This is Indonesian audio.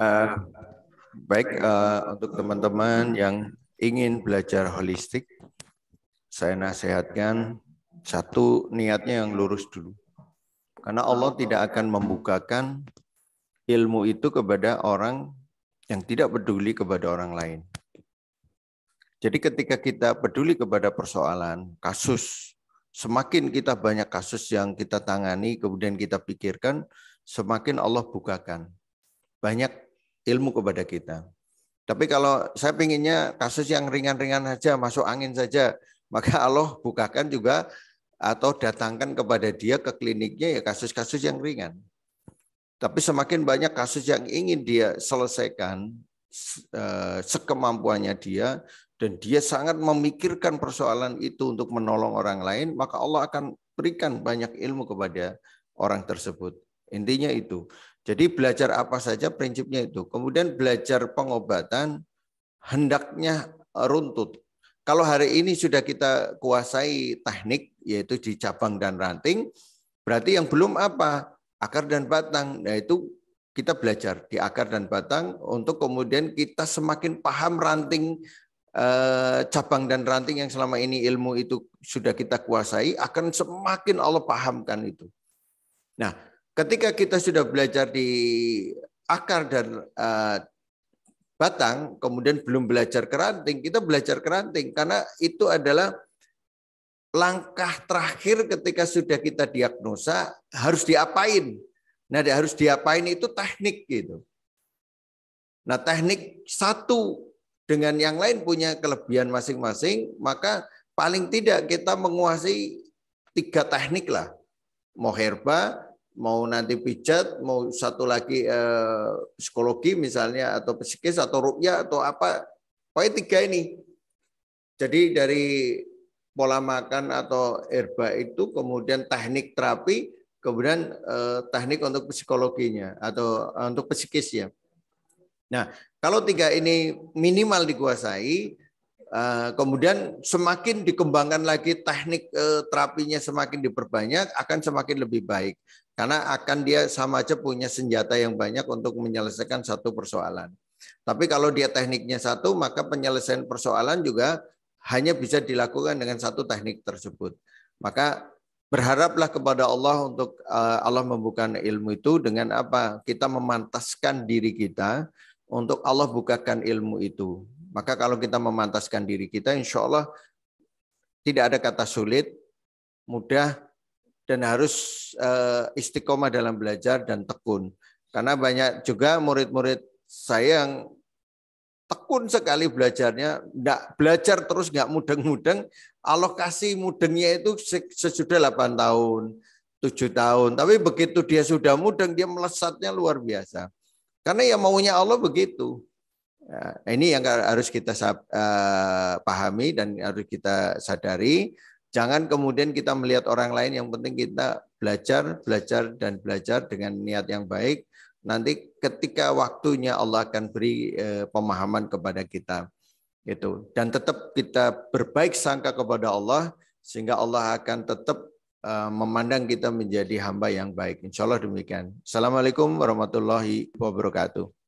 Eh, Baik, untuk teman-teman yang ingin belajar holistik, saya nasihatkan satu, niatnya yang lurus dulu. Karena Allah tidak akan membukakan ilmu itu kepada orang yang tidak peduli kepada orang lain. Jadi ketika kita peduli kepada persoalan, kasus, semakin kita banyak kasus yang kita tangani, kemudian kita pikirkan, semakin Allah bukakan banyak ilmu kepada kita. Tapi kalau saya pinginnya kasus yang ringan-ringan saja, masuk angin saja, maka Allah bukakan juga atau datangkan kepada dia ke kliniknya ya kasus-kasus yang ringan. Tapi semakin banyak kasus yang ingin dia selesaikan sekemampuannya dia, dan dia sangat memikirkan persoalan itu untuk menolong orang lain, maka Allah akan berikan banyak ilmu kepada orang tersebut. Intinya itu. Jadi belajar apa saja prinsipnya itu. Kemudian belajar pengobatan hendaknya runtut. Kalau hari ini sudah kita kuasai teknik, yaitu di cabang dan ranting, berarti yang belum apa? Akar dan batang. Nah itu kita belajar di akar dan batang untuk kemudian kita semakin paham ranting, cabang dan ranting yang selama ini ilmu itu sudah kita kuasai, akan semakin Allah pahamkan itu. Nah, ketika kita sudah belajar di akar dan batang, kemudian belum belajar ke ranting, kita belajar ke ranting karena itu adalah langkah terakhir ketika sudah kita diagnosa harus diapain. Nah, harus diapain itu teknik gitu. Nah, teknik satu dengan yang lain punya kelebihan masing-masing, maka paling tidak kita menguasai 3 teknik lah. Mau herba, mau nanti pijat, mau satu lagi psikologi misalnya, atau psikis, atau ruqyah, atau apa. Pokoknya 3 ini. Jadi dari pola makan atau herba itu, kemudian teknik terapi, kemudian teknik untuk psikologinya atau untuk psikisnya. Nah, kalau 3 ini minimal dikuasai, kemudian semakin dikembangkan lagi teknik terapinya, semakin diperbanyak, akan semakin lebih baik. Karena akan dia sama aja punya senjata yang banyak untuk menyelesaikan satu persoalan. Tapi kalau dia tekniknya satu, maka penyelesaian persoalan juga hanya bisa dilakukan dengan satu teknik tersebut. Maka berharaplah kepada Allah untuk Allah membukakan ilmu itu dengan apa? Kita memantaskan diri kita untuk Allah bukakan ilmu itu. Maka kalau kita memantaskan diri kita, insya Allah tidak ada kata sulit, mudah, dan harus istiqomah dalam belajar dan tekun. Karena banyak juga murid-murid saya yang tekun sekali belajarnya, enggak belajar terus nggak mudeng-mudeng, Allah kasih mudengnya itu sesudah 8 tahun, 7 tahun. Tapi begitu dia sudah mudeng, dia melesatnya luar biasa. Karena ya maunya Allah begitu. Nah, ini yang harus kita pahami dan harus kita sadari. Jangan kemudian kita melihat orang lain, yang penting kita belajar, belajar, dan belajar dengan niat yang baik. Nanti ketika waktunya Allah akan beri pemahaman kepada kita. Gitu. Dan tetap kita berbaik sangka kepada Allah, sehingga Allah akan tetap memandang kita menjadi hamba yang baik. Insya Allah demikian. Assalamualaikum warahmatullahi wabarakatuh.